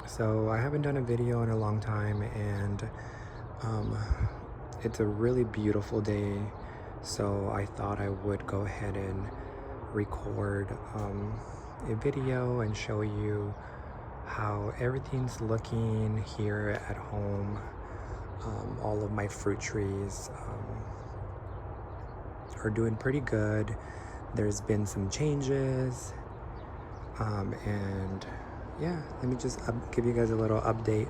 So I haven't done a video in a long time, and um, it's a really beautiful day. So I thought I would go ahead and record a video and show you how everything's looking here at home. All of my fruit trees are doing pretty good. There's been some changes, and yeah, let me just give you guys a little update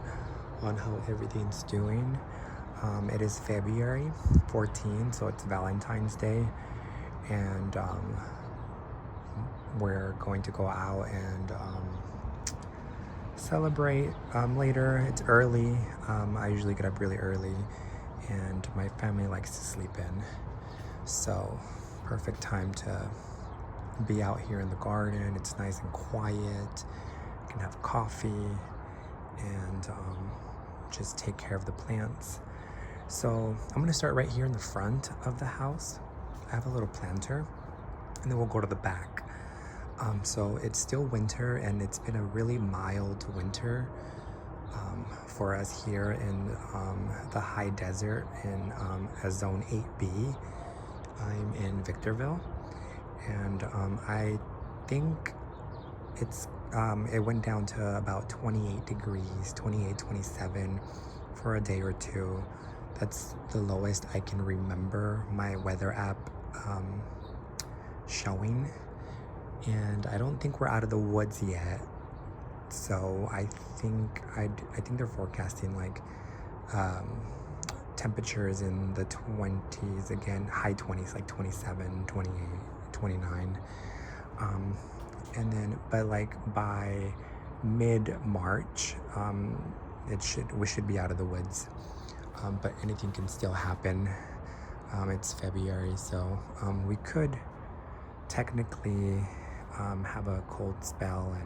on how everything's doing. It is February 14th, so it's Valentine's Day, and we're going to go out and celebrate later. It's early. I usually get up really early, and my family likes to sleep in, so perfect time to be out here in the garden. It's nice and quiet. You can have coffee and just take care of the plants. So I'm gonna start right here in the front of the house. I have a little planter, and then we'll go to the back. So it's still winter, and it's been a really mild winter for us here in the high desert in a zone 8B. I'm in Victorville, and I think it went down to about 28 degrees, 28, 27 for a day or two. That's the lowest I can remember my weather app showing. And I don't think we're out of the woods yet. So I think they're forecasting like temperatures in the 20s again, high 20s, like 27, 28, 29. And then, but like by mid-March, we should be out of the woods. But anything can still happen. It's February, so we could technically have a cold spell,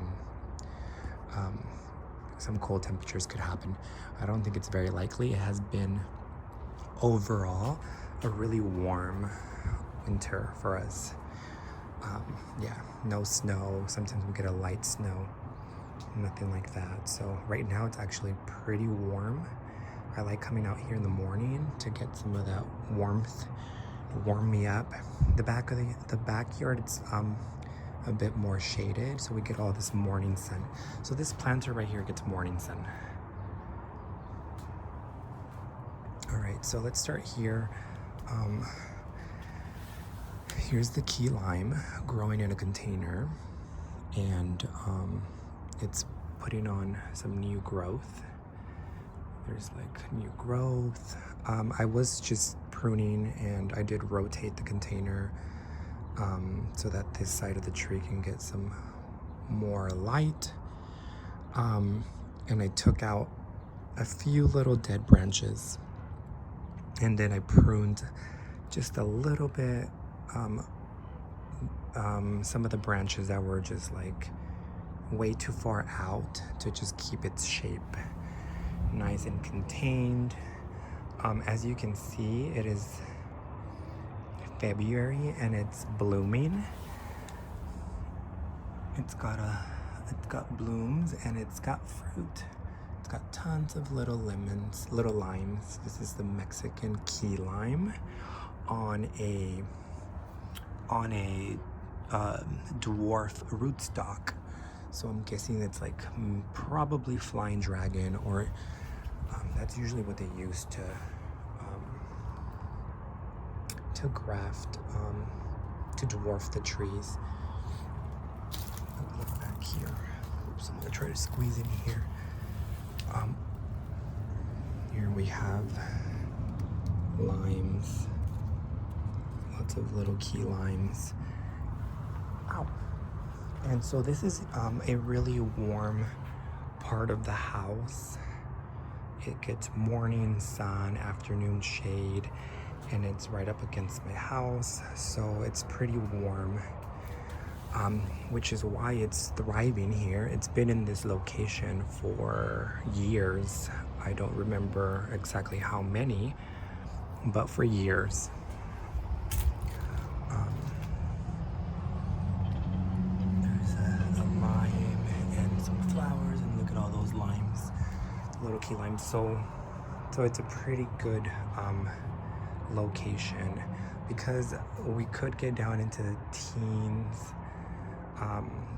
and some cold temperatures could happen. I don't think it's very likely. It has been overall a really warm winter for us. Yeah, no snow. Sometimes we get a light snow, nothing like that. So right now it's actually pretty warm. I like coming out here in the morning to get some of that warmth, warm me up. The backyard, it's a bit more shaded, so we get all this morning sun. So this planter right here gets morning sun. All right, so let's start here. Here's the key lime growing in a container, and it's putting on some new growth. There's like new growth. I was just pruning, and I did rotate the container so that this side of the tree can get some more light. And I took out a few little dead branches, and then I pruned just a little bit some of the branches that were just like way too far out to just keep its shape nice and contained. As you can see, it is February and it's blooming. It's got blooms, and it's got fruit. It's got tons of little limes. This is the Mexican key lime on a dwarf rootstock. So I'm guessing it's like probably flying dragon, or that's usually what they use to graft, to dwarf the trees. Look back here. Oops, I'm gonna try to squeeze in here. Here we have limes, lots of little key limes. Ow. And so this is a really warm part of the house. It gets morning sun, afternoon shade, and it's right up against my house, so it's pretty warm, which is why it's thriving here. It's been in this location for years. I don't remember exactly how many, but for years. There's a lime and some flowers, and look at all those limes. little key lime. So it's a pretty good location, because we could get down into the teens.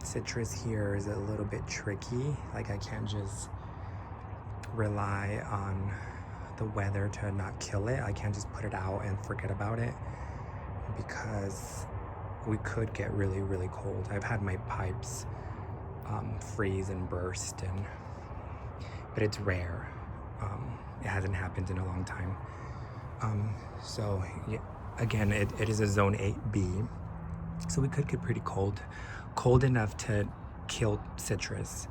Citrus here is a little bit tricky. Like, I can't just rely on the weather to not kill it. I can't just put it out and forget about it, because we could get really, really cold. I've had my pipes freeze and burst, but it's rare. It hasn't happened in a long time. So yeah, again, it is a zone 8B, so we could get pretty cold enough to kill citrus.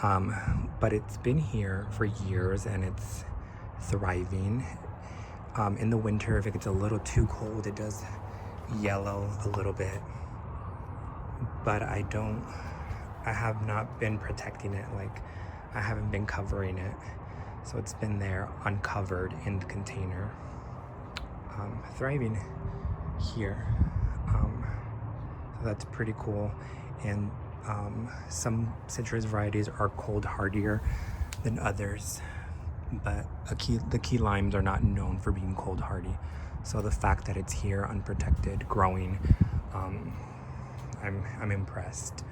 But it's been here for years and it's thriving. In the winter, if it gets a little too cold, it does yellow a little bit, but I have not been protecting it. Like, I haven't been covering it, so it's been there uncovered in the container, thriving here. So that's pretty cool. And some citrus varieties are cold hardier than others, but the key limes are not known for being cold hardy. So the fact that it's here unprotected, growing, I'm impressed.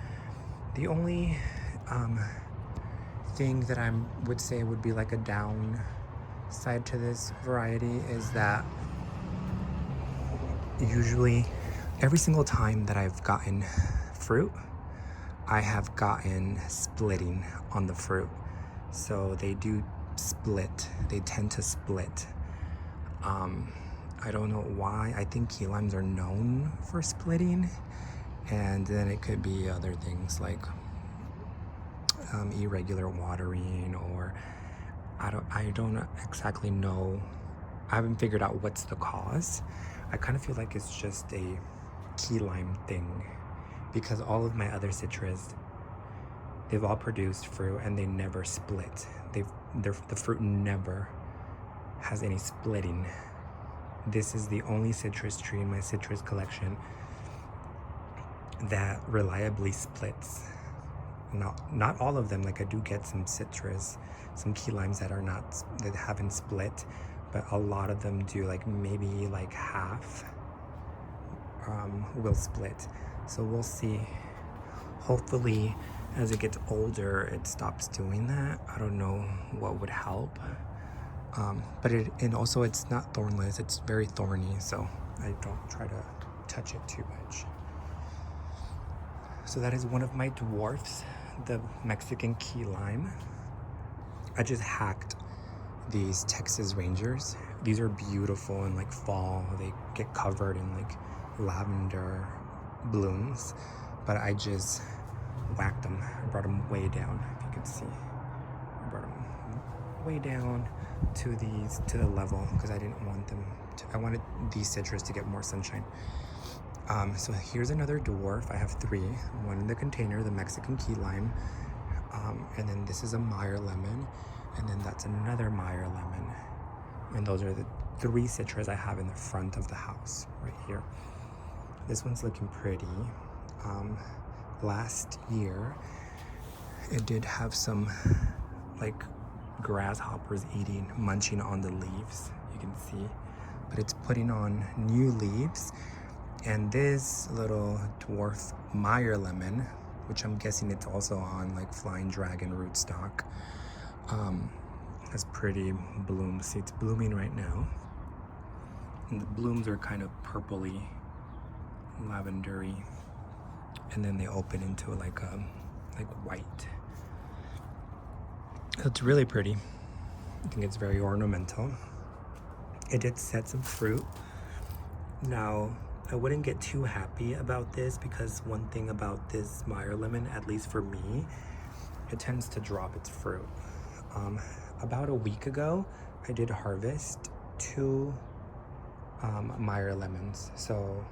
The only thing that I would say would be like a downside to this variety is that usually every single time that I've gotten fruit, I have gotten splitting on the fruit. So they do split. They tend to split. I don't know why. I think key limes are known for splitting, and then it could be other things like irregular watering, or I don't exactly know. I haven't figured out what's the cause. I kind of feel like it's just a key lime thing, because all of my other citrus, they've all produced fruit and they never split. The fruit never has any splitting. This is the only citrus tree in my citrus collection that reliably splits. Not all of them. Like, I do get some key limes that haven't split, but a lot of them do. Like, maybe like half will split. So we'll see. Hopefully, as it gets older, it stops doing that. I don't know what would help. But also it's not thornless. It's very thorny, so I don't try to touch it too much. So that is one of my dwarfs, the Mexican key lime. I just hacked these Texas Rangers. These are beautiful in like fall. They get covered in like lavender blooms, but I just whacked them. I brought them way down, if you can see. I brought them way down to the level, because I didn't want them to, I wanted these citrus to get more sunshine. So here's another dwarf. I have 3. One in the container, the Mexican key lime, and then this is a Meyer lemon, and then that's another Meyer lemon. And those are the 3 citrus I have in the front of the house right here. This one's looking pretty. Last year, it did have some like grasshoppers munching on the leaves, you can see, but it's putting on new leaves. And this little dwarf Meyer lemon, which I'm guessing it's also on like Flying Dragon rootstock, has pretty blooms. See, it's blooming right now, and the blooms are kind of purpley, lavendery, and then they open into like white. It's really pretty. I think it's very ornamental. It did set some fruit. Now, I wouldn't get too happy about this, because one thing about this Meyer lemon, at least for me, it tends to drop its fruit. About a week ago, I did harvest 2 Meyer lemons. So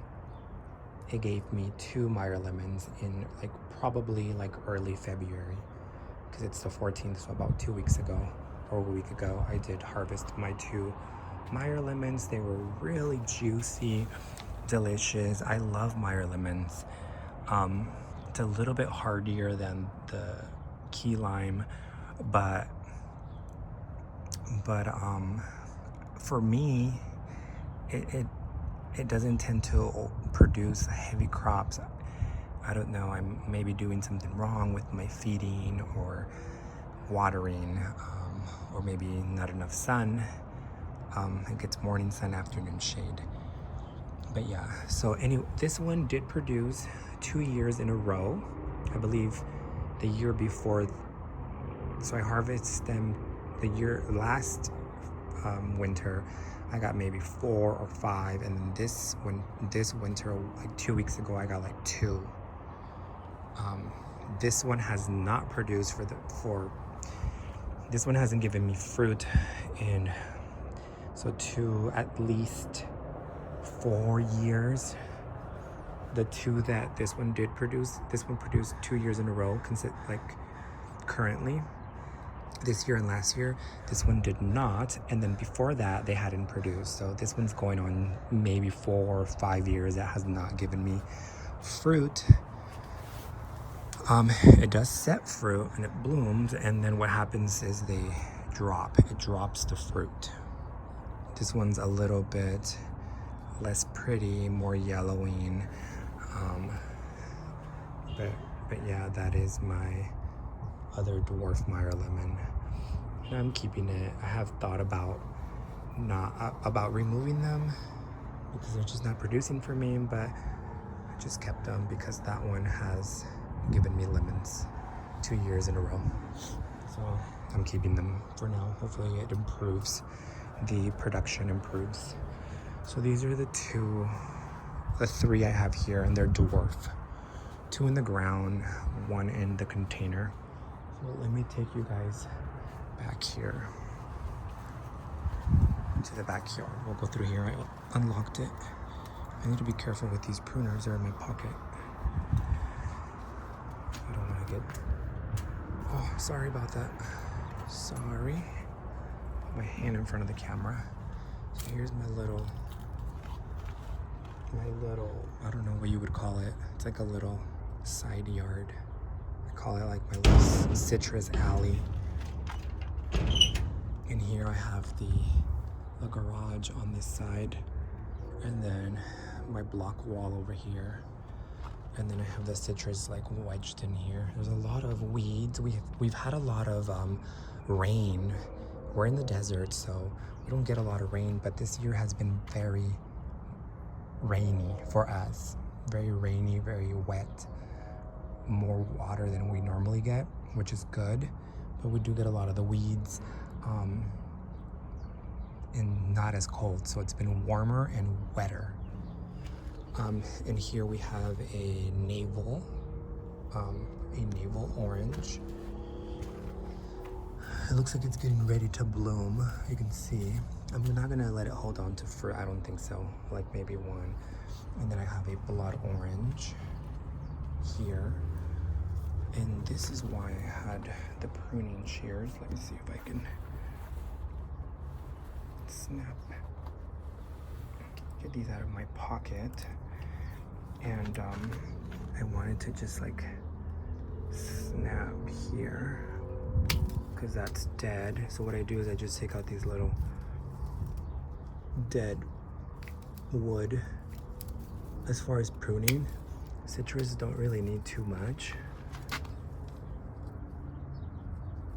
it gave me 2 Meyer lemons in like probably like early February, because it's the 14th, so about 2 weeks ago or a week ago, I did harvest my 2 Meyer lemons. They were really juicy, delicious. I love Meyer lemons. It's a little bit hardier than the key lime, but But for me, it doesn't tend to produce heavy crops. I don't know, I'm maybe doing something wrong with my feeding or watering, or maybe not enough sun. It gets morning sun, afternoon shade. But yeah, so anyway, this one did produce 2 years in a row. I believe the year before, so I harvested them the last winter. I got maybe 4 or 5, and then this winter, like 2 weeks ago, I got like 2. This one has not produced this one hasn't given me fruit in at least 4 years. The 2 that this one did produce, this one produced 2 years in a row, like currently. This year and last year, this one did not, and then before that, they hadn't produced. So this one's going on maybe 4 or 5 years that has not given me fruit. It does set fruit and it blooms, and then what happens is it drops the fruit. This one's a little bit less pretty, more yellowing, but yeah, that is my other dwarf Meyer lemon. And I'm keeping it. I have thought about removing them because they're just not producing for me, but I just kept them because that one has given me lemons 2 years in a row. So I'm keeping them for now. Hopefully it improves, the production improves. So these are the 3 I have here, and they're dwarf. 2 in the ground, 1 in the container. So let me take you guys back here to the backyard. We'll go through here. I unlocked it. I need to be careful with these pruners. They're in my pocket. I don't want to get... Oh, sorry about that. Sorry. Put my hand in front of the camera. So here's my little, I don't know what you would call it. It's like a little side yard. I call it like my little citrus alley. In here I have the garage on this side, and then my block wall over here, and then I have the citrus like wedged in here. There's a lot of weeds. We've had a lot of rain. We're in the desert, so we don't get a lot of rain, but this year has been very rainy for us. Very rainy, very wet. More water than we normally get, which is good, but we do get a lot of the weeds, and not as cold, so it's been warmer and wetter. And here we have a navel orange. It looks like it's getting ready to bloom. You can see. I'm not gonna let it hold on to fruit. I don't think so. Like maybe 1. And then I have a blood orange here. And this is why I had the pruning shears. Let me see if I can snap. Get these out of my pocket. And I wanted to just like snap here, because that's dead. So what I do is I just take out these little dead wood. As far as pruning, citrus don't really need too much.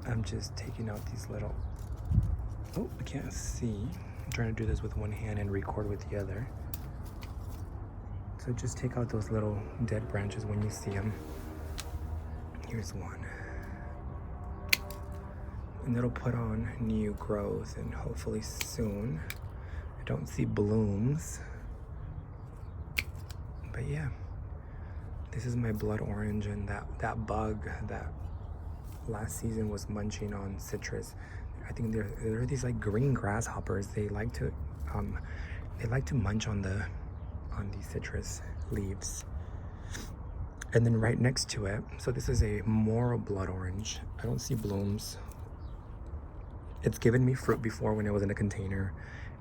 I'm just taking out these little, oh, I can't see. I'm trying to do this with one hand and record with the other. So just take out those little dead branches when you see them. Here's one. And it'll put on new growth, and hopefully soon. I don't see blooms. But yeah, this is my blood orange, and that bug that last season was munching on citrus. I think there are these like green grasshoppers. They like to munch on these citrus leaves. And then right next to it, so this is a more blood orange. I don't see blooms. It's given me fruit before when it was in a container.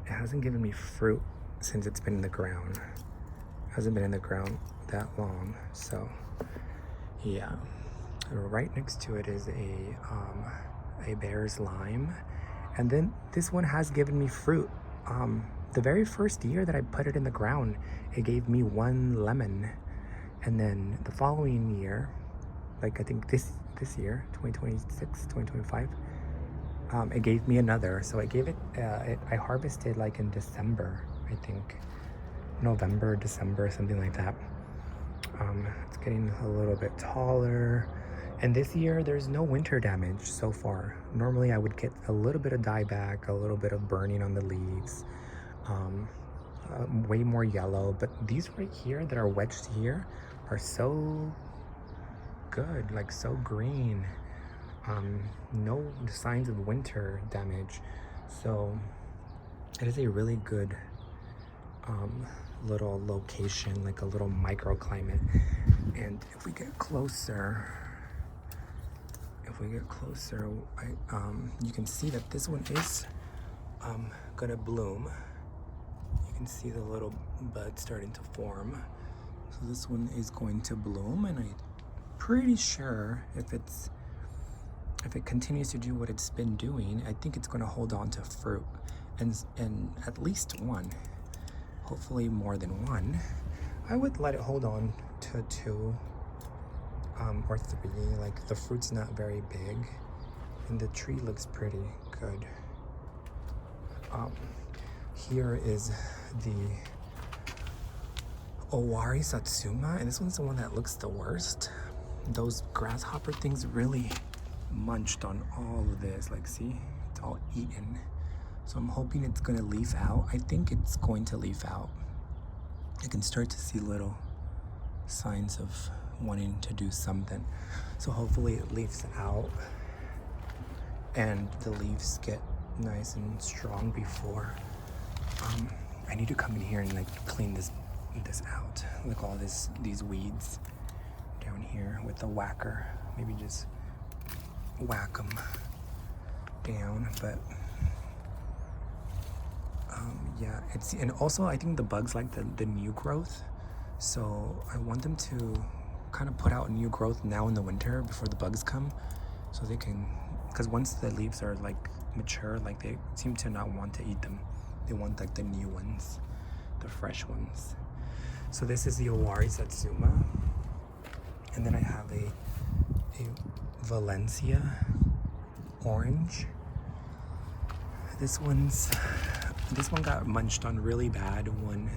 It hasn't given me fruit since it's been in the ground. It hasn't been in the ground that long, so yeah. Right next to it is a bear's lime, And then this one has given me fruit. The very first year that I put it in the ground, it gave me 1 lemon. And then the following year, like I think this year, 2026, 2025, it gave me another. So I gave it, I harvested like in December, I think. November, December, something like that. It's getting a little bit taller. And this year, there's no winter damage so far. Normally, I would get a little bit of dieback, a little bit of burning on the leaves, way more yellow. But these right here that are wedged here are so good, like so green. No signs of winter damage. So it is a really good little location, like a little microclimate. And if we get closer, you can see that this one is gonna bloom. You can see the little bud starting to form. So this one is going to bloom, and I'm pretty sure if it continues to do what it's been doing, I think it's gonna hold on to fruit, and at least one, hopefully more than one. I would let it hold on to 2 or 3. Like the fruit's not very big, and the tree looks pretty good. Here is the Owari Satsuma, and this one's the one that looks the worst. Those grasshopper things really munched on all of this. Like, see, it's all eaten. So I'm hoping it's gonna leaf out. I think it's going to leaf out. I can start to see little signs of wanting to do something. So hopefully it leaves out and the leaves get nice and strong before. I need to come in here and like clean this out. Like all these weeds down here with the whacker. Maybe just whack them down. But yeah, and also I think the bugs like the new growth. So I want them to kind of put out new growth now in the winter before the bugs come, so they can, because once the leaves are like mature, like they seem to not want to eat them. They want like the new ones, the fresh ones. So this is the Owari Satsuma, and then I have a Valencia orange. This one got munched on really bad one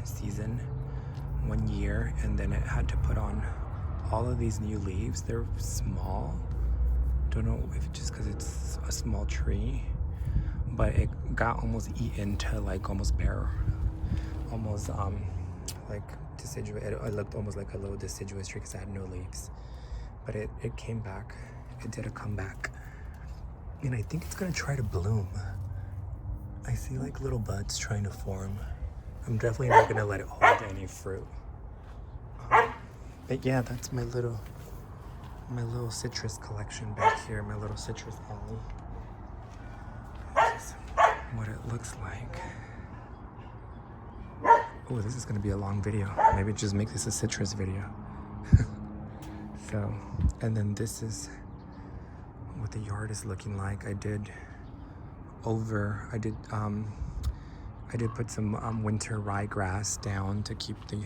year, and then it had to put on all of these new leaves. They're small. Don't know if it's just because it's a small tree, but it got almost eaten to like almost bare, almost like deciduous. It looked almost like a little deciduous tree because it had no leaves. But it came back. It did a comeback, and I think it's gonna try to bloom. I see like little buds trying to form. I'm definitely not gonna let it hold any fruit. But yeah, that's my little citrus collection back here, my little citrus alley. This is what it looks like. Oh, this is gonna be a long video. Maybe just make this a citrus video. So, and then this is what the yard is looking like. I did put some winter ryegrass down to keep the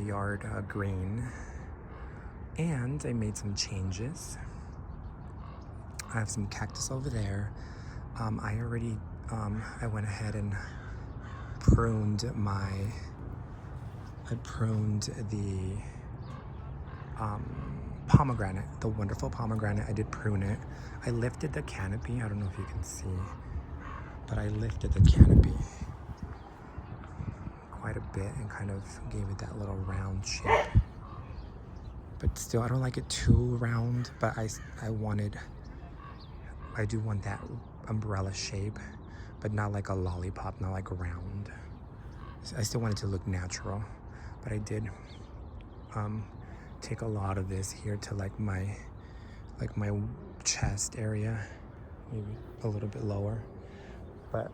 yard green, and I made some changes. I have some cactus over there. I went ahead and pruned the pomegranate, the wonderful pomegranate. I did prune it. I lifted the canopy. I don't know if you can see, but I lifted the canopy quite a bit and kind of gave it that little round shape. But still, I don't like it too round, but I do want that umbrella shape, but not like a lollipop, not like round. I still want it to look natural, but I did take a lot of this here to like my chest area, maybe a little bit lower, but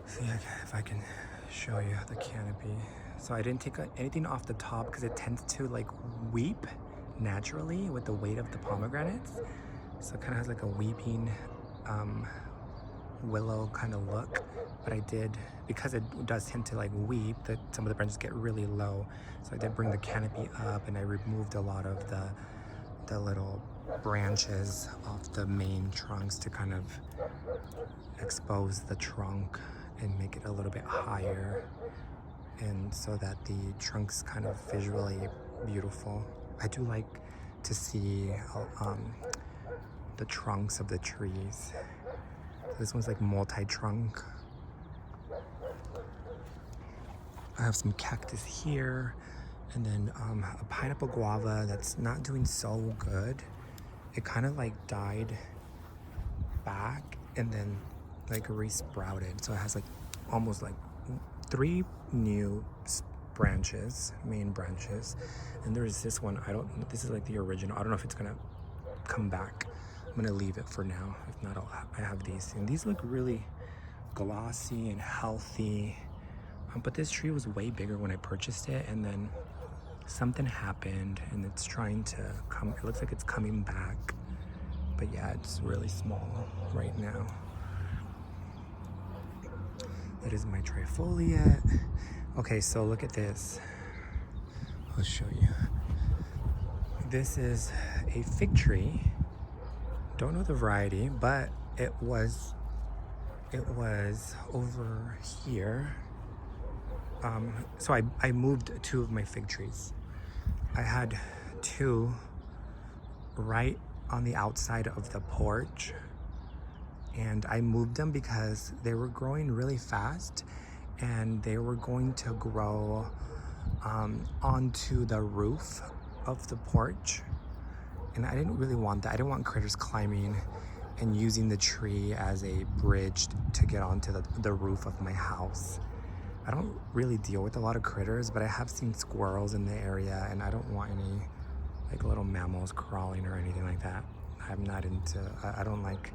see if I can show you the canopy. So I didn't take anything off the top because it tends to like weep naturally with the weight of the pomegranates. So it kind of has like a weeping willow kind of look. But I did, because it does tend to like weep, that some of the branches get really low. So I did bring the canopy up, and I removed a lot of the little branches off the main trunks to kind of expose the trunk and make it a little bit higher, and so that the trunk's kind of visually beautiful. I do like to see the trunks of the trees. This one's like multi-trunk. I have some cactus here, and then a pineapple guava that's not doing so good. It kind of like died back and then like resprouted. So it has like almost like 3 new branches, main branches. And there's this one, this is like the original. I don't know if it's gonna come back. I'm gonna leave it for now. If not, I have these. And these look really glossy and healthy. But this tree was way bigger when I purchased it, and then something happened and it's trying to come. It looks like it's coming back. But yeah, it's really small right now. That is my trifoliate. Okay, so look at this. I'll show you. This is a fig tree. Don't know the variety, but it was over here. So I moved 2 of my fig trees. I had 2 right on the outside of the porch, and I moved them because they were growing really fast, and they were going to grow onto the roof of the porch, and I didn't really want that. I didn't want critters climbing and using the tree as a bridge to get onto the roof of my house. I don't really deal with a lot of critters, but I have seen squirrels in the area, and I don't want any like little mammals crawling or anything like that. I'm not into, I don't like,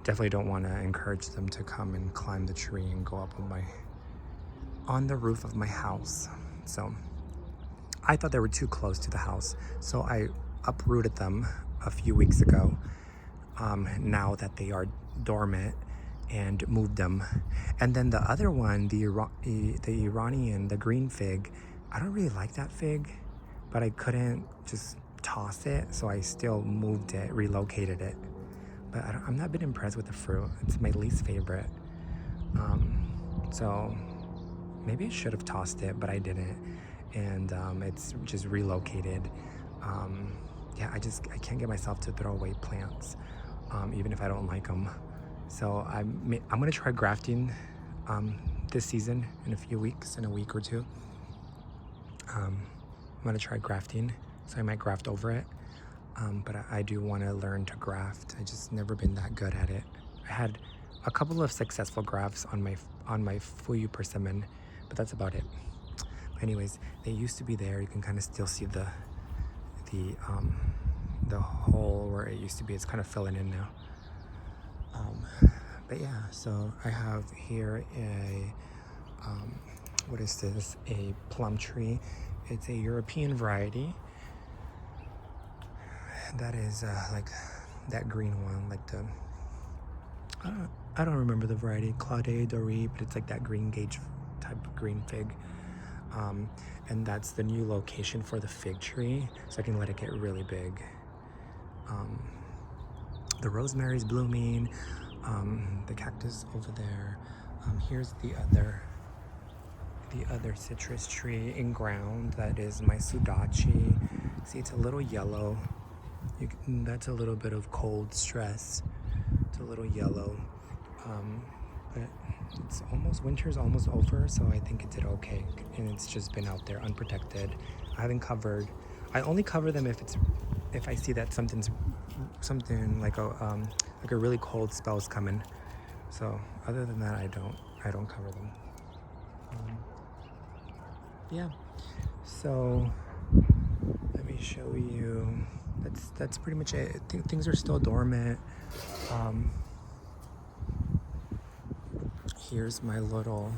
definitely don't want to encourage them to come and climb the tree and go up on the roof of my house. So I thought they were too close to the house. So I uprooted them a few weeks ago, now that they are dormant, and moved them. And then the other one, the Iranian, the green fig, I don't really like that fig, but I couldn't just toss it, so I still moved it, relocated it. But I'm not been impressed with the fruit. It's my least favorite. So maybe I should have tossed it, but I didn't. And it's just relocated. Yeah, I can't get myself to throw away plants, even if I don't like them. So I'm gonna try grafting this season in a few weeks, in a week or 2. I'm gonna try grafting, so I might graft over it. But I do want to learn to graft. I just never been that good at it. I had a couple of successful grafts on my Fuyu persimmon, but that's about it. But anyways, they used to be there. You can kind of still see the hole where it used to be. It's kind of filling in now. But yeah, so I have here a what is this? A plum tree. It's a European variety. That is like that green one, like the I don't remember the variety, Claude Doré, but it's like that green gauge type of green fig. And that's the new location for the fig tree, so I can let it get really big. The rosemary's blooming, the cactus over there. Here's the other citrus tree in ground. That is my sudachi. See, it's a little yellow. That's a little bit of cold stress. It's a little yellow, but it's winter's almost over, so I think it did okay, and it's just been out there unprotected. I only cover them if I see that something like a really cold spell is coming. So other than that, I don't cover them. Yeah, so let me show you. That's pretty much it. I think things are still dormant. Here's my little,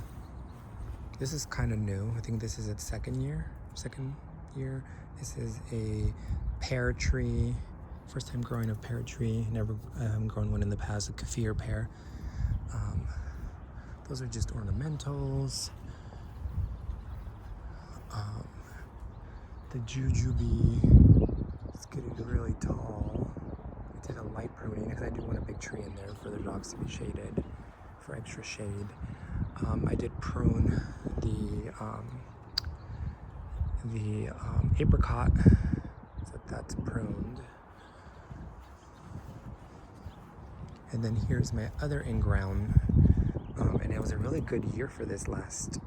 this is kind of new. I think this is its second year. This is a pear tree. First time growing a pear tree. Never grown one in the past, a kaffir pear. Those are just ornamentals. The jujube is getting really tall. I did a light pruning because I do want a big tree in there for the dogs to be shaded, for extra shade. I did prune the apricot, so that's pruned. And then here's my other in-ground, and it was a really good year for this last,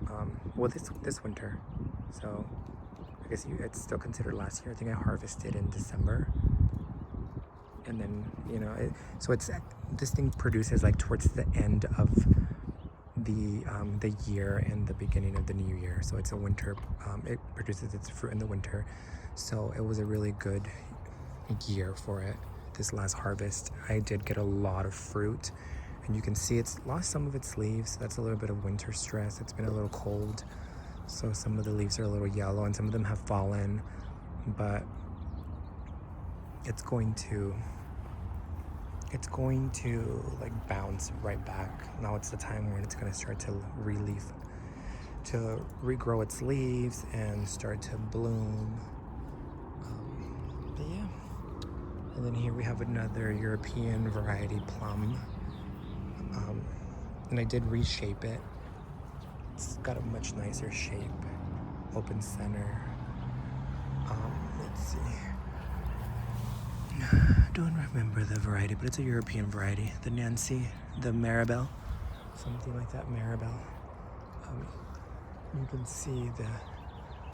this winter. So I guess it's still considered last year. I think I harvested in December. And then, this thing produces like towards the end of the year and the beginning of the new year. So it's a winter, it produces its fruit in the winter. So it was a really good year for it. This last harvest, I did get a lot of fruit, and you can see it's lost some of its leaves. That's a little bit of winter stress. It's been a little cold, so some of the leaves are a little yellow and some of them have fallen, but it's going to like bounce right back. Now it's the time when it's going to start to regrow its leaves and start to bloom. But yeah. And then here we have another European variety plum. And I did reshape it. It's got a much nicer shape. Open center. Let's see. I don't remember the variety, but it's a European variety. The Nancy, the Maribel, something like that, Maribel. You can see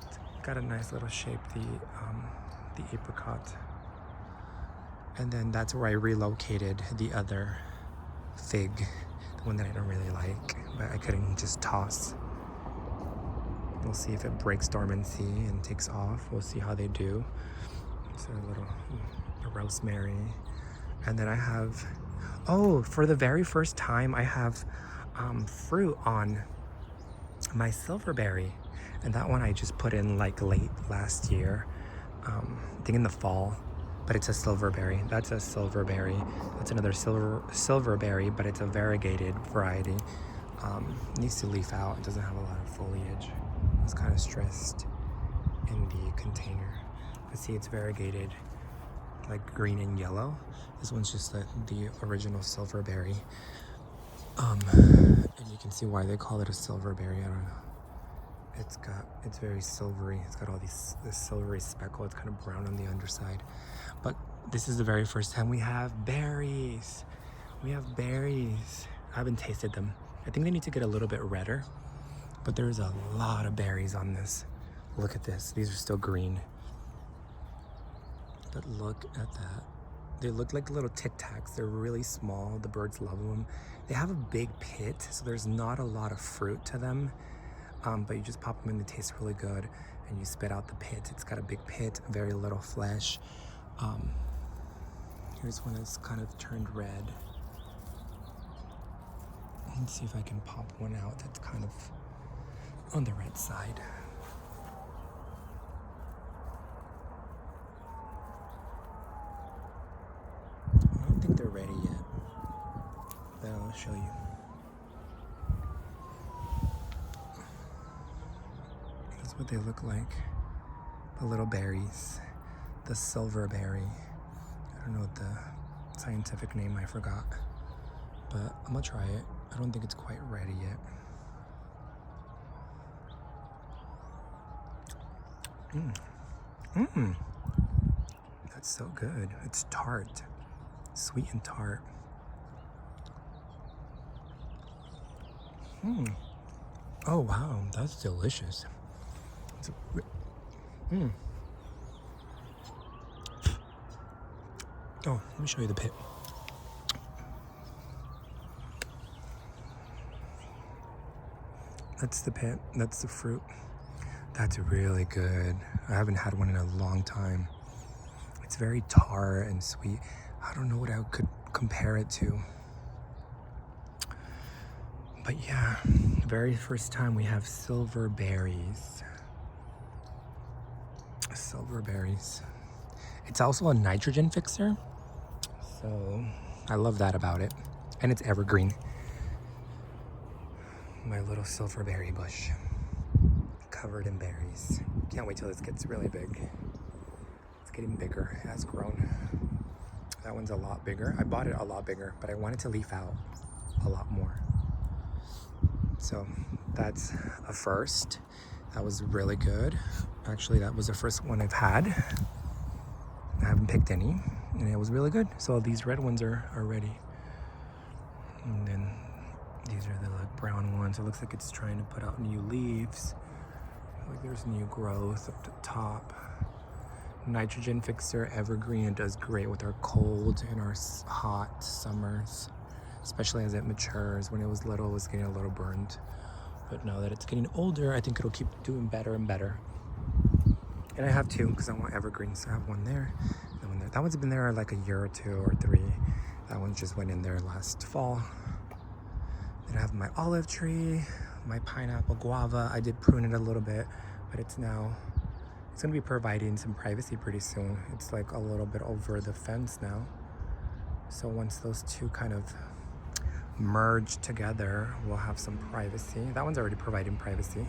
it's got a nice little shape, the apricot. And then that's where I relocated the other fig, the one that I don't really like, but I couldn't just toss. We'll see if it breaks dormancy and takes off. We'll see how they do. It's a little rosemary. And then I have, for the very first time, I have fruit on my silverberry. And that one I just put in like late last year, I think in the fall. But it's a silverberry. That's a silverberry. That's another silverberry, but it's a variegated variety. It needs to leaf out. It doesn't have a lot of foliage. I was kind of stressed in the container. But see, it's variegated, like green and yellow. This one's just the original silverberry. And you can see why they call it a silverberry. I don't know. It's very silvery. It's got all this silvery speckle. It's kind of brown on the underside. But this is the very first time we have berries. We have berries. I haven't tasted them. I think they need to get a little bit redder, but there's a lot of berries on this. Look at this. These are still green. But look at that. They look like little Tic Tacs. They're really small. The birds love them. They have a big pit, so there's not a lot of fruit to them. But you just pop them in, they taste really good, and you spit out the pit. It's got a big pit, very little flesh. Here's one that's kind of turned red. Let's see if I can pop one out that's kind of on the red side. I don't think they're ready yet, but I'll show you. That's what they look like. The little berries. The silverberry. I don't know what the scientific name, I forgot. But I'm gonna try it. I don't think it's quite ready yet. That's so good. It's tart. Sweet and tart. Oh wow, that's delicious. Oh, let me show you the pit. That's the pit. That's the fruit. That's really good. I haven't had one in a long time. It's very tart and sweet. I don't know what I could compare it to. But yeah, very first time we have silverberries. Silverberries. It's also a nitrogen fixer, so I love that about it. And it's evergreen. My little silverberry bush, covered in berries. Can't wait till this gets really big. It's getting bigger, it has grown. That one's a lot bigger. I bought it a lot bigger, but I wanted to leaf out a lot more. So that's a first. That was really good. Actually, that was the first one I've had. I haven't picked any, and it was really good. So these red ones are ready. And then these are the like brown ones. It looks like it's trying to put out new leaves. Like there's new growth up the top. Nitrogen fixer, evergreen. It does great with our cold and our hot summers, especially as it matures. When it was little, it was getting a little burned. But now that it's getting older, I think it'll keep doing better and better. And I have two because I want evergreens. So I have one there and one there. That one's been there like a year or 2 or 3. That one just went in there last fall. Then I have my olive tree, my pineapple guava. I did prune it a little bit, but it's gonna be providing some privacy pretty soon. It's like a little bit over the fence now. So once those two kind of merge together, we'll have some privacy. That one's already providing privacy.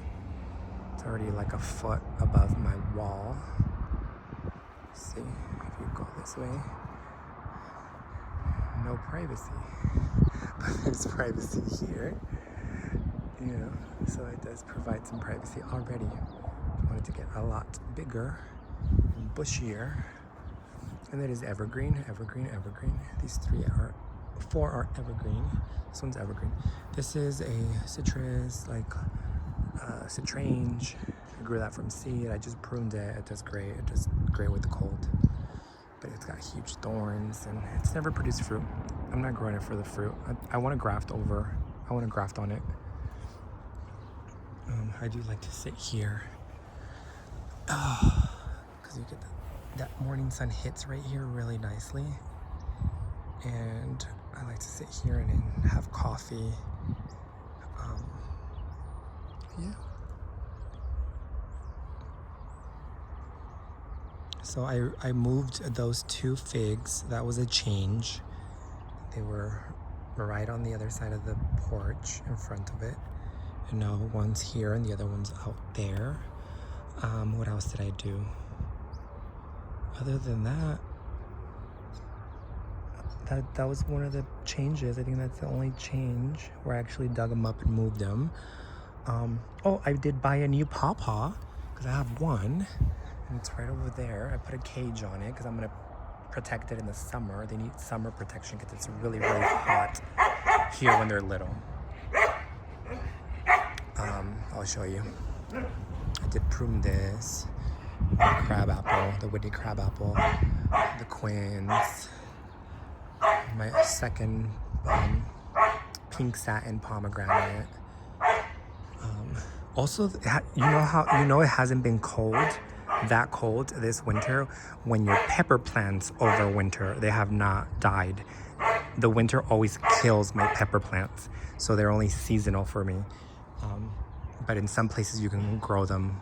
It's already like a foot above my wall. Let's see if you go this way. No privacy, but there's privacy here. You know, so it does provide some privacy already. I want it to get a lot bigger and bushier. And that is evergreen, evergreen, evergreen. These 4 are evergreen. This one's evergreen. This is a citrus, like citrange. I grew that from seed. I just pruned it. It does great. It does great with the cold. But it's got huge thorns and it's never produced fruit. I'm not growing it for the fruit. I want to graft over. I want to graft on it. I do like to sit here. Because you get that morning sun hits right here really nicely. And I like to sit here and have coffee. Yeah. So I moved those 2 figs. That was a change. They were right on the other side of the porch in front of it. And now one's here and the other one's out there. What else did I do? Other than that, that was one of the changes. I think that's the only change where I actually dug them up and moved them. Oh, I did buy a new pawpaw because I have one and it's right over there. I put a cage on it because I'm going to protect it in the summer. They need summer protection because it's really, really hot here when they're little. I'll show you. I did prune this, the crabapple, the Whitney crabapple, the quince, my second pink satin pomegranate. Also, you know it hasn't been that cold this winter when your pepper plants overwinter. They have not died. The winter always kills my pepper plants, so they're only seasonal for me. But in some places you can grow them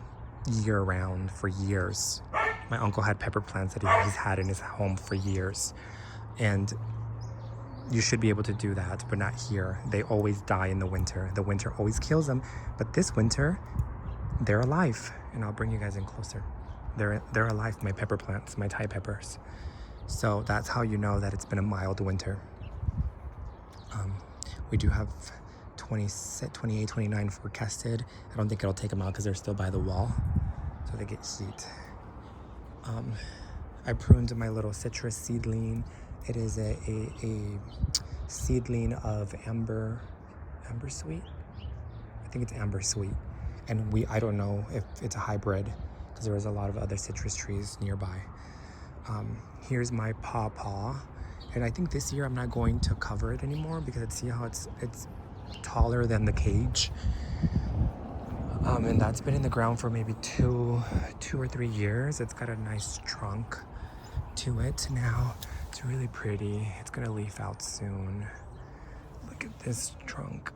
year-round for years. My uncle had pepper plants that he's had in his home for years, and you should be able to do that, but not here. They always die in the winter. The winter always kills them, but this winter, they're alive, and I'll bring you guys in closer. They're alive, my pepper plants, my Thai peppers. So that's how you know that it's been a mild winter. We do have 28, 29 forecasted. I don't think it'll take them out because they're still by the wall, so they get heat. I pruned my little citrus seedling. It is a seedling of amber sweet. I think it's amber sweet, and I don't know if it's a hybrid because there was a lot of other citrus trees nearby. Here's my pawpaw, and I think this year I'm not going to cover it anymore because see how it's taller than the cage. And that's been in the ground for maybe 2 or 3 years. It's got a nice trunk to it now. It's really pretty. It's gonna leaf out soon. Look at this trunk.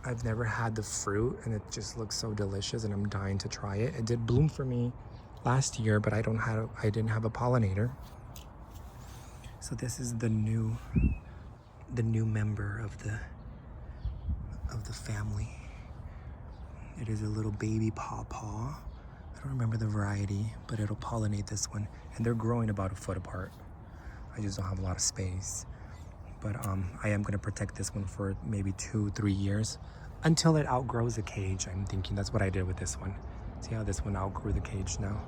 I've never had the fruit and it just looks so delicious and I'm dying to try it. It did bloom for me last year, but I didn't have a pollinator. So this is the new member of the family. It is a little baby pawpaw. I don't remember the variety, but it'll pollinate this one. And they're growing about a foot apart. I just don't have a lot of space. But I am gonna protect this one for maybe 2-3 years until it outgrows the cage. I'm thinking that's what I did with this one. See how this one outgrew the cage now?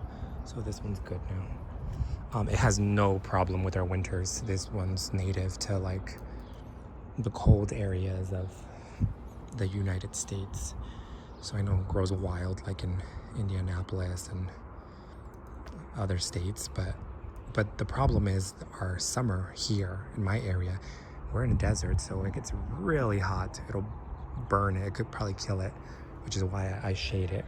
So this one's good now. It has no problem with our winters. This one's native to like the cold areas of the United States. So I know it grows wild like in Indianapolis and other states, but the problem is our summer here in my area, we're in a desert, so it gets really hot. It'll burn it. It could probably kill it, which is why I shade it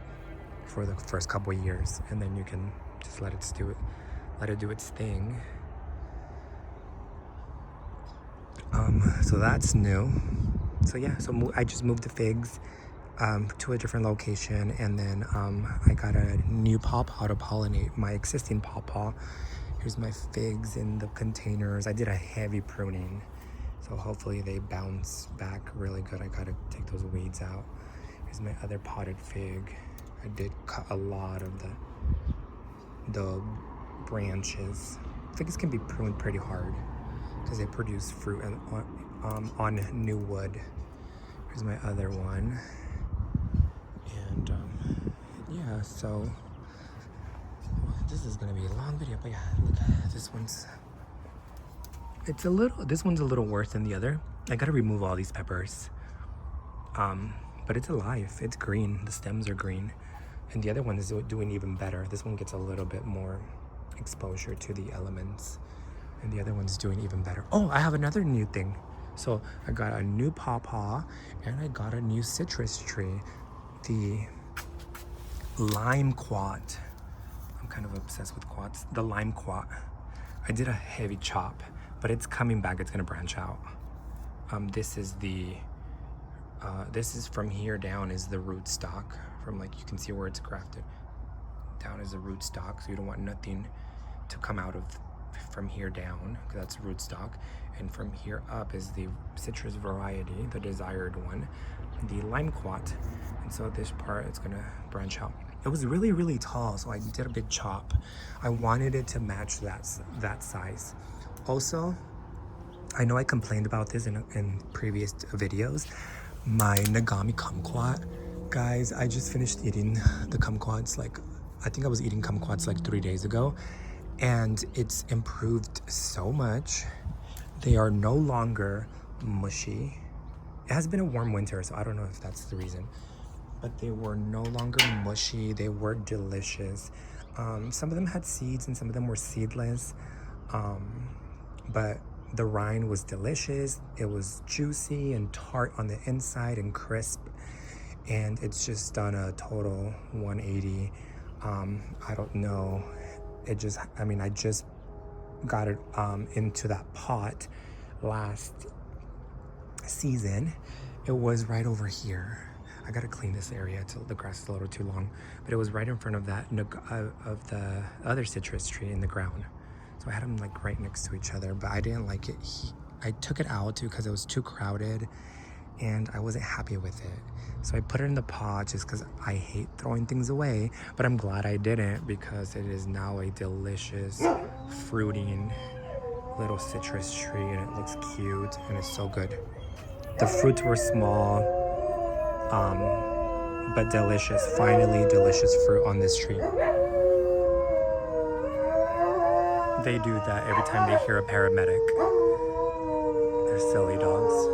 for the first couple of years, and then you can just let it do its thing. So that's new. So yeah, so I just moved the figs to a different location, and then I got a new pawpaw to pollinate my existing pawpaw. Here's my figs in the containers. I did a heavy pruning, so hopefully they bounce back really good. I gotta take those weeds out. Here's my other potted fig. I did cut a lot of the branches. Figs can be pruned pretty hard because they produce fruit on new wood. Here's my other one. And yeah, so this is gonna be a long video, but yeah, look, this one's a little worse than the other. I gotta remove all these peppers. But it's alive, it's green, the stems are green. And the other one is doing even better. This one gets a little bit more exposure to the elements, and the other one's doing even better. Oh, I have another new thing. So I got a new pawpaw and I got a new citrus tree, the Limequat. I'm kind of obsessed with quats. The Limequat. I did a heavy chop, but it's coming back. It's gonna branch out. This is from here down is the rootstock. From like, you can see where it's grafted. Down is the rootstock, so you don't want nothing to come out of from here down, because that's rootstock. And from here up is the citrus variety, the desired one, the Limequat. And so this part, it's gonna branch out. It was really, really tall, so I did a big chop. I wanted it to match that size. Also, I know I complained about this in previous videos. My Nagami kumquat, guys, I just finished eating the kumquats. Like, I think I was eating kumquats like 3 days ago, and it's improved so much. They are no longer mushy. It has been a warm winter, so I don't know if that's the reason, but they were no longer mushy. They were delicious. Some of them had seeds and some of them were seedless, but the rind was delicious. It was juicy and tart on the inside and crisp, and it's just done a total 180. I don't know. I just got it into that pot last season. It was right over here. I gotta clean this area till the grass is a little too long, but it was right in front of that of the other citrus tree in the ground. So I had them like right next to each other, but I didn't like it. I took it out because it was too crowded and I wasn't happy with it. So I put it in the pot just because I hate throwing things away, but I'm glad I didn't, because it is now a delicious fruiting little citrus tree, and it looks cute and it's so good. The fruits were small, but delicious. Finally, delicious fruit on this tree. They do that every time they hear a paramedic. They're silly dogs.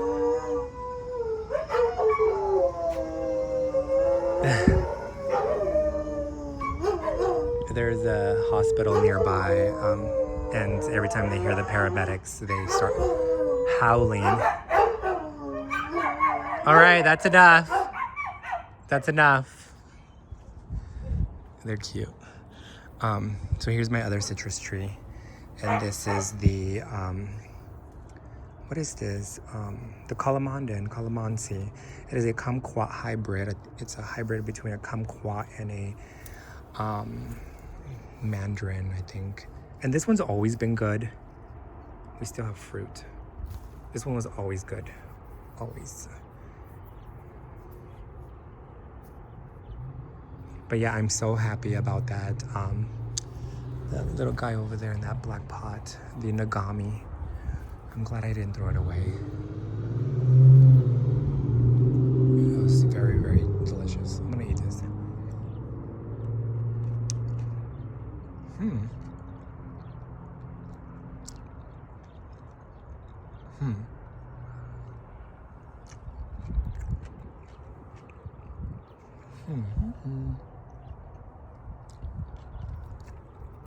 There's a hospital nearby, and every time they hear the paramedics, they start howling. All right, that's enough. That's enough. They're cute. So here's my other citrus tree, and this is the what is this? The calamansi. It is a kumquat hybrid. It's a hybrid between a kumquat and a mandarin, I think. And this one's always been good. We still have fruit. This one was always good. Always. But yeah, I'm so happy about that. That little guy over there in that black pot, the Nagami. I'm glad I didn't throw it away. It was very, very delicious. I'm gonna eat this.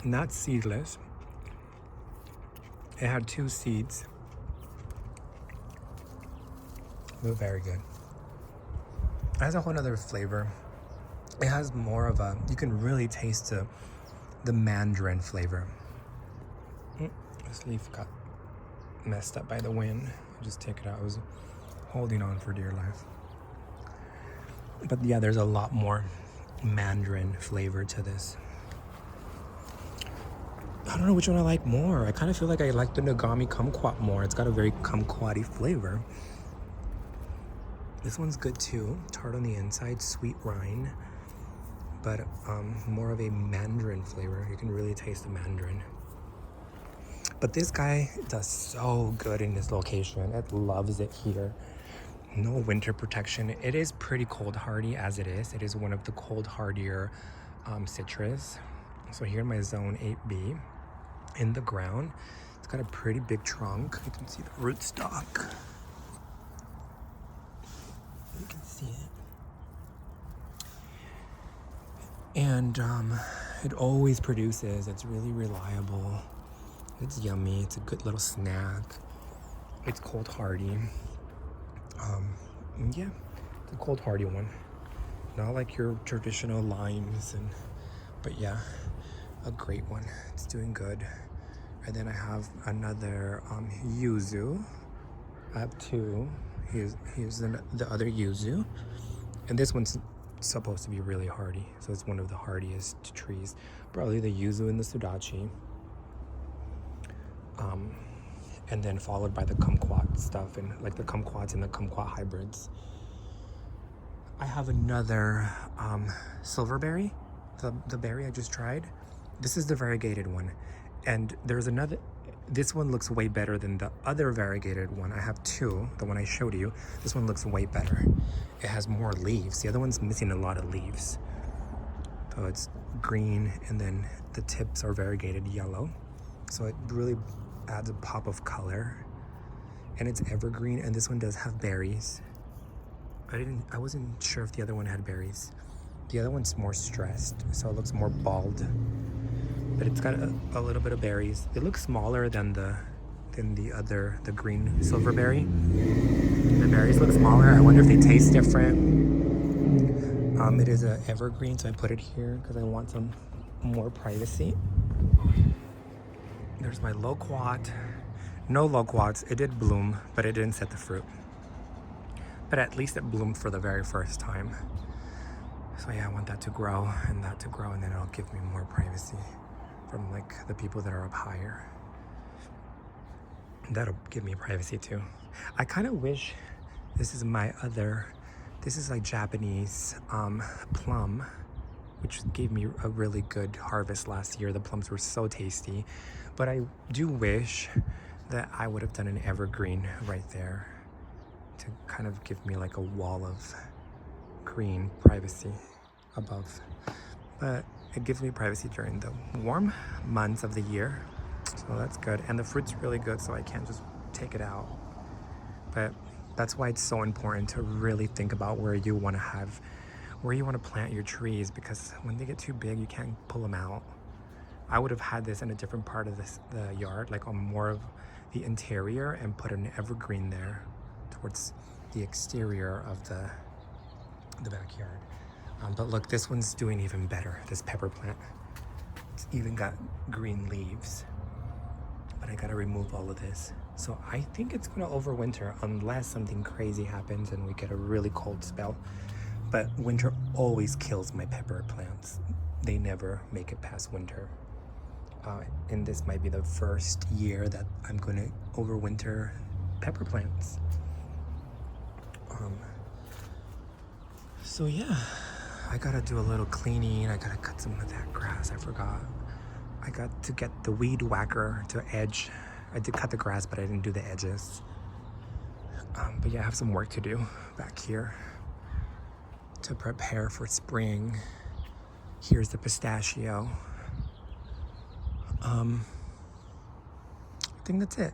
Not seedless. It had 2 seeds. They were very good. It has a whole other flavor. It has more of a, you can really taste the mandarin flavor. This leaf got messed up by the wind. I'll just take it out. I was holding on for dear life. But yeah, there's a lot more mandarin flavor to this. I don't know which one I like more. I kind of feel like I like the Nagami kumquat more. It's got a very kumquat-y flavor. This one's good too. Tart on the inside, sweet rind, but more of a mandarin flavor. You can really taste the mandarin. But this guy does so good in this location. It loves it here. No winter protection. It is pretty cold hardy as it is. It is one of the cold hardier citrus. So here in my zone 8B, in the ground, it's got a pretty big trunk. You can see the rootstock. You can see it. And it always produces. It's really reliable. It's yummy. It's a good little snack. It's cold hardy. Yeah, it's a cold hardy one. Not like your traditional limes, but yeah, a great one. It's doing good. And then I have another yuzu. I have 2. Here's the other yuzu, and this one's supposed to be really hardy, so it's one of the hardiest trees. Probably the yuzu and the sudachi, and then followed by the kumquat stuff, and like the kumquats and the kumquat hybrids. I have another silverberry, the berry I just tried. This is the variegated one, and there's another. This one looks way better than the other variegated one. I have 2, the one I showed you. This one looks way better. It has more leaves. The other one's missing a lot of leaves. So it's green, and then the tips are variegated yellow. So it really adds a pop of color. And it's evergreen, and this one does have berries. I wasn't sure if the other one had berries. The other one's more stressed, so it looks more bald. But it's got a little bit of berries. It looks smaller than the green silverberry. The berries look smaller. I wonder if they taste different. It is an evergreen, so I put it here because I want some more privacy. There's my loquat. No loquats. It did bloom, but it didn't set the fruit. But at least it bloomed for the very first time. So yeah, I want that to grow, and that to grow, and then it'll give me more privacy from like the people that are up higher. That'll give me privacy too. I kind of wish this is like Japanese plum, which gave me a really good harvest last year. The plums were so tasty, but I do wish that I would have done an evergreen right there to kind of give me like a wall of green privacy above. But it gives me privacy during the warm months of the year, so that's good. And the fruit's really good, so I can't just take it out. But that's why it's so important to really think about where you want to plant your trees, because when they get too big, you can't pull them out. I would have had this in a different part of the yard, like on more of the interior, and put an evergreen there towards the exterior of the backyard. But look, this one's doing even better, this pepper plant. It's even got green leaves. But I gotta remove all of this. So I think it's gonna overwinter unless something crazy happens and we get a really cold spell. But winter always kills my pepper plants. they never make it past winter. And this might be the first year that I'm going to overwinter pepper plants. So yeah, I gotta do a little cleaning. I gotta cut some of that grass. I forgot. I got to get the weed whacker to edge. I did cut the grass, but I didn't do the edges. But yeah, I have some work to do back here to prepare for spring. Here's the pistachio. I think that's it.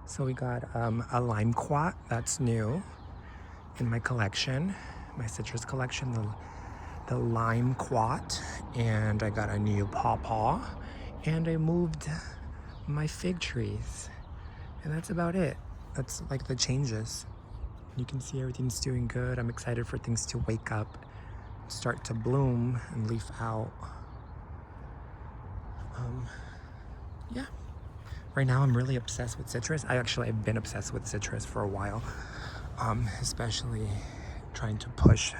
So we got a lime quat that's new in my collection, my citrus collection, the lime quat, and I got a new pawpaw, and I moved my fig trees, and that's about it. That's like the changes. You can see everything's doing good. I'm excited for things to wake up, start to bloom and leaf out. Yeah. Right now I'm really obsessed with citrus. I've been obsessed with citrus for a while, especially trying to push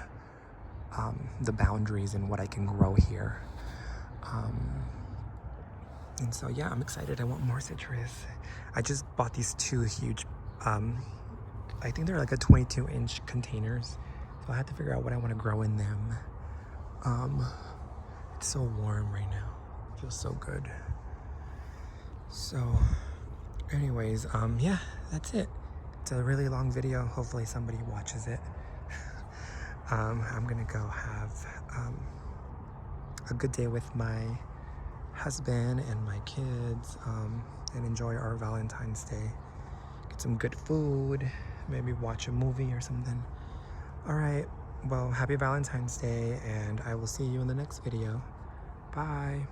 the boundaries in what I can grow here. And so yeah, I'm excited. I want more citrus. I just bought these two huge, I think they're like a 22-inch containers. So I have to figure out what I want to grow in them. It's so warm right now. It feels so good. So anyways, yeah, that's it. It's a really long video. Hopefully somebody watches it. I'm gonna go have a good day with my husband and my kids, and enjoy our Valentine's Day. Get some good food, maybe watch a movie or something. All right, well, happy Valentine's Day, and I will see you in the next video. Bye.